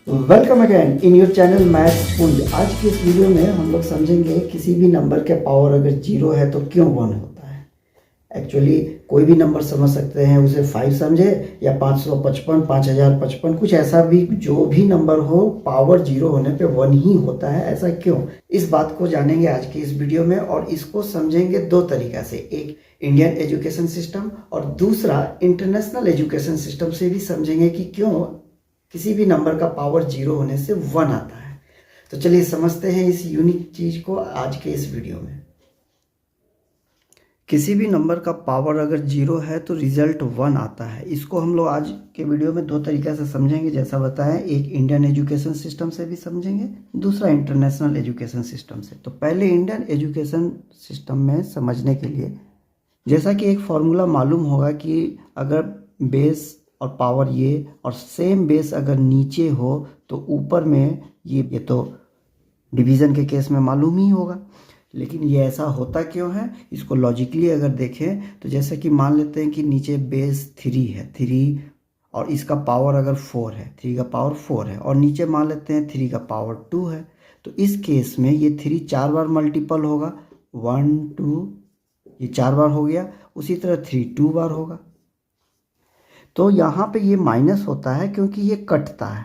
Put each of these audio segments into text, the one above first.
Welcome again in your channel maths पुंज। आज की इस वीडियो में हम लोग समझेंगे किसी भी नंबर के पावर अगर जीरो है तो क्यों वन होता है। एक्चुअली कोई भी नंबर समझ सकते हैं, उसे 5 समझे या 555, 5055, कुछ ऐसा भी, जो भी नंबर हो पावर जीरो होने पे वन ही होता है। ऐसा क्यों, इस बात को जानेंगे आज की इस वीडियो में। और इसको समझेंगे दो तरीका से, एक इंडियन एजुकेशन सिस्टम और दूसरा इंटरनेशनल एजुकेशन सिस्टम से भी समझेंगे कि क्यों किसी भी नंबर का पावर जीरो होने से वन आता है। तो चलिए समझते हैं इस यूनिक चीज को आज के इस वीडियो में। किसी भी नंबर का पावर अगर जीरो है तो रिजल्ट वन आता है। इसको हम लोग आज के वीडियो में दो तरीके से समझेंगे, जैसा बताया, एक इंडियन एजुकेशन सिस्टम से भी समझेंगे, दूसरा इंटरनेशनल एजुकेशन सिस्टम से। तो पहले इंडियन एजुकेशन सिस्टम में समझने के लिए, जैसा कि एक फॉर्मूला मालूम होगा कि अगर बेस और पावर ये और सेम बेस अगर नीचे हो तो ऊपर में ये तो डिवीज़न के केस में मालूम ही होगा। लेकिन ये ऐसा होता क्यों है, इसको लॉजिकली अगर देखें तो जैसे कि मान लेते हैं कि नीचे बेस 3 है, 3 और इसका पावर अगर 4 है, 3 का पावर 4 है, और नीचे मान लेते हैं 3 का पावर 2 है, तो इस केस में ये 3 4 बार मल्टीपल होगा, 1 2, ये 4 बार हो गया। उसी तरह 3 2 बार होगा। तो यहाँ पे ये माइनस होता है क्योंकि ये कटता है,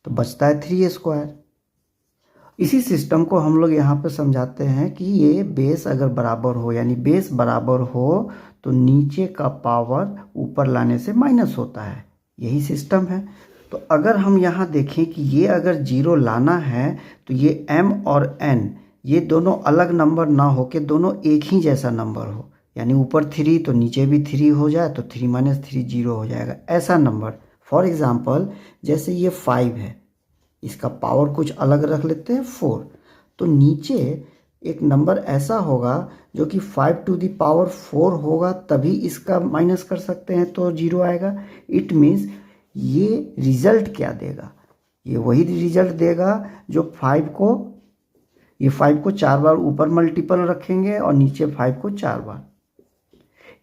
तो बचता है 3 स्क्वायर। इसी सिस्टम को हम लोग यहाँ पे समझाते हैं कि ये बेस अगर बराबर हो, यानी बेस बराबर हो तो नीचे का पावर ऊपर लाने से माइनस होता है। यही सिस्टम है। तो अगर हम यहाँ देखें कि ये अगर जीरो लाना है तो ये m और n ये दोनों अलग नंबर ना हो के दोनों एक ही जैसा नंबर हो, यानी ऊपर 3 तो नीचे भी 3 हो जाए तो 3 - 3 जीरो हो जाएगा, ऐसा नंबर। फॉर एग्जाम्पल जैसे ये 5 है, इसका पावर कुछ अलग रख लेते हैं 4, तो नीचे एक नंबर ऐसा होगा जो कि 5 टू द पावर 4 होगा, तभी इसका माइनस कर सकते हैं तो जीरो आएगा। इट मीन्स ये रिजल्ट क्या देगा, ये वही रिजल्ट देगा जो 5 को 4 बार ऊपर मल्टीपल रखेंगे और नीचे 5 को 4 बार।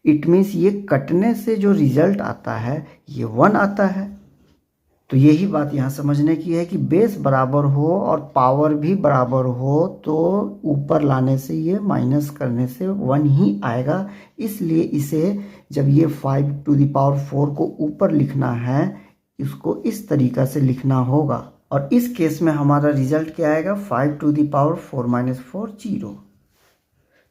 इट मीन्स ये कटने से जो रिजल्ट आता है ये 1 आता है। तो यही बात यहाँ समझने की है कि बेस बराबर हो और पावर भी बराबर हो तो ऊपर लाने से ये माइनस करने से 1 ही आएगा। इसलिए इसे जब ये 5 टू द पावर 4 को ऊपर लिखना है, इसको इस तरीका से लिखना होगा। और इस केस में हमारा रिजल्ट क्या आएगा, 5 टू द पावर 4 - 4 जीरो।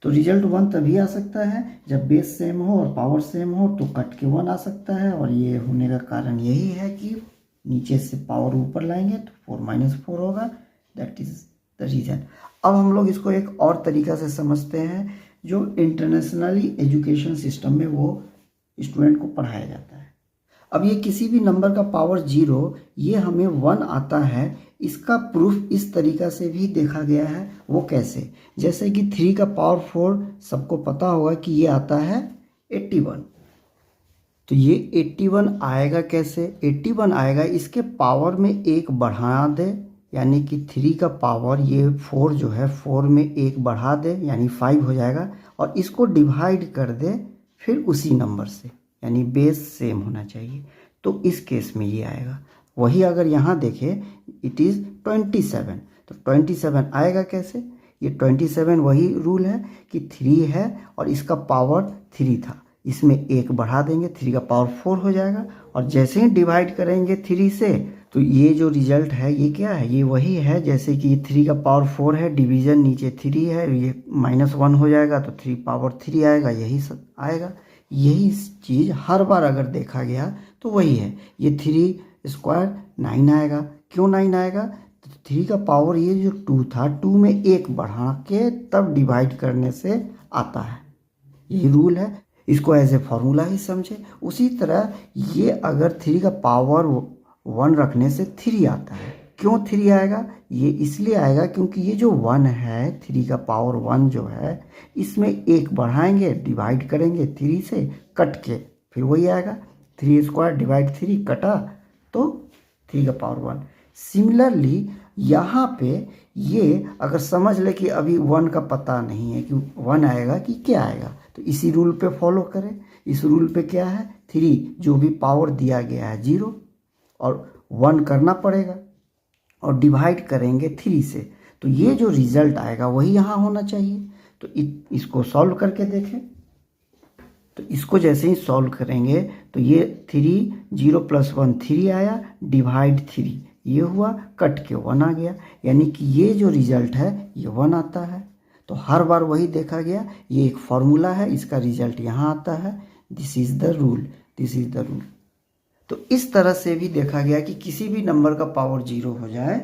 तो रिजल्ट 1 तभी आ सकता है जब बेस सेम हो और पावर सेम हो, तो कट के 1 आ सकता है। और ये होने का कारण यही है कि नीचे से पावर ऊपर लाएंगे तो 4 - 4 होगा। That is the reason. अब हम लोग इसको एक और तरीका से समझते हैं, जो इंटरनेशनली एजुकेशन सिस्टम में वो स्टूडेंट को पढ़ाया जाता है। अब ये किसी भी नंबर का पावर जीरो, ये हमें 1 आता है, इसका प्रूफ इस तरीका से भी देखा गया है। वो कैसे, जैसे कि 3 का पावर 4 सबको पता होगा कि ये आता है 81। तो ये 81 आएगा कैसे, 81 आएगा इसके पावर में 1 बढ़ा दे, यानी कि 3 का पावर ये 4 जो है 4 में 1 बढ़ा दे, यानी 5 हो जाएगा, और इसको डिवाइड कर दे फिर उसी नंबर से, यानी बेस सेम होना चाहिए। तो इस केस में ये आएगा। वही अगर यहाँ देखें, इट इज़ 27, तो 27 आएगा कैसे, ये 27 वही रूल है कि 3 है और इसका पावर 3 था, इसमें 1 बढ़ा देंगे, 3 का पावर 4 हो जाएगा। और जैसे ही डिवाइड करेंगे 3 से, तो ये जो रिजल्ट है ये क्या है, ये वही है जैसे कि 3 का पावर 4 है, डिवीज़न नीचे 3 है, ये -1 हो जाएगा तो 3 पावर 3 आएगा, यही सब आएगा। यही चीज़ हर बार अगर देखा गया तो वही है। ये 3 स्क्वायर 9 आएगा। क्यों 9 आएगा, तो 3 का पावर ये जो 2 था, 2 में 1 बढ़ा के तब डिवाइड करने से आता है। यही रूल है, इसको एज ए फॉर्मूला ही समझे। उसी तरह ये अगर 3 का पावर 1 रखने से 3 आता है। क्यों 3 आएगा, ये इसलिए आएगा क्योंकि ये जो 1 है, 3 का पावर 1 जो है, इसमें 1 बढ़ाएंगे, डिवाइड करेंगे 3 से, कट के फिर वही आएगा। 3 स्क्वायर डिवाइड 3 कटा तो 3 का पावर 1। सिमिलरली यहाँ पे ये अगर समझ ले कि अभी 1 का पता नहीं है कि 1 आएगा कि क्या आएगा, तो इसी रूल पे फॉलो करें। इस रूल पे क्या है, 3 जो भी पावर दिया गया है 0 और 1 करना पड़ेगा, और डिवाइड करेंगे 3 से, तो ये जो रिजल्ट आएगा वही यहाँ होना चाहिए। तो इसको सॉल्व करके देखें। तो इसको जैसे ही सॉल्व करेंगे तो ये 3, 0 + 1 3 आया, डिवाइड 3 ये हुआ, कट के 1 आ गया, यानी कि ये जो रिजल्ट है ये 1 आता है। तो हर बार वही देखा गया, ये एक फॉर्मूला है, इसका रिजल्ट यहाँ आता है। This is the rule, this is the rule. तो इस तरह से भी देखा गया कि किसी भी नंबर का पावर 0 हो जाए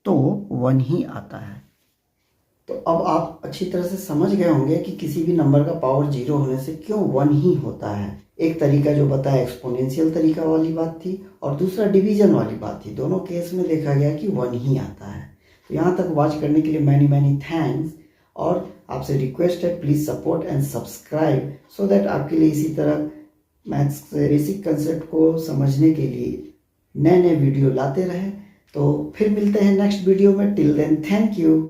तो 1 ही आता है। तो अब आप अच्छी तरह से समझ गए होंगे कि किसी भी नंबर का पावर 0 होने से क्यों 1 ही होता है। एक तरीका जो बताया एक्सपोनेंशियल तरीका वाली बात थी, और दूसरा डिवीजन वाली बात थी। दोनों केस में देखा गया कि 1 ही आता है। तो यहाँ तक वॉच करने के लिए मैनी थैंक्स, और आपसे रिक्वेस्ट है please support and subscribe, so that आपके लिए इसी तरह मैथ्स के बेसिक कंसेप्ट को समझने के लिए नए नए वीडियो लाते रहें। तो फिर मिलते हैं नेक्स्ट वीडियो में। Till then thank you.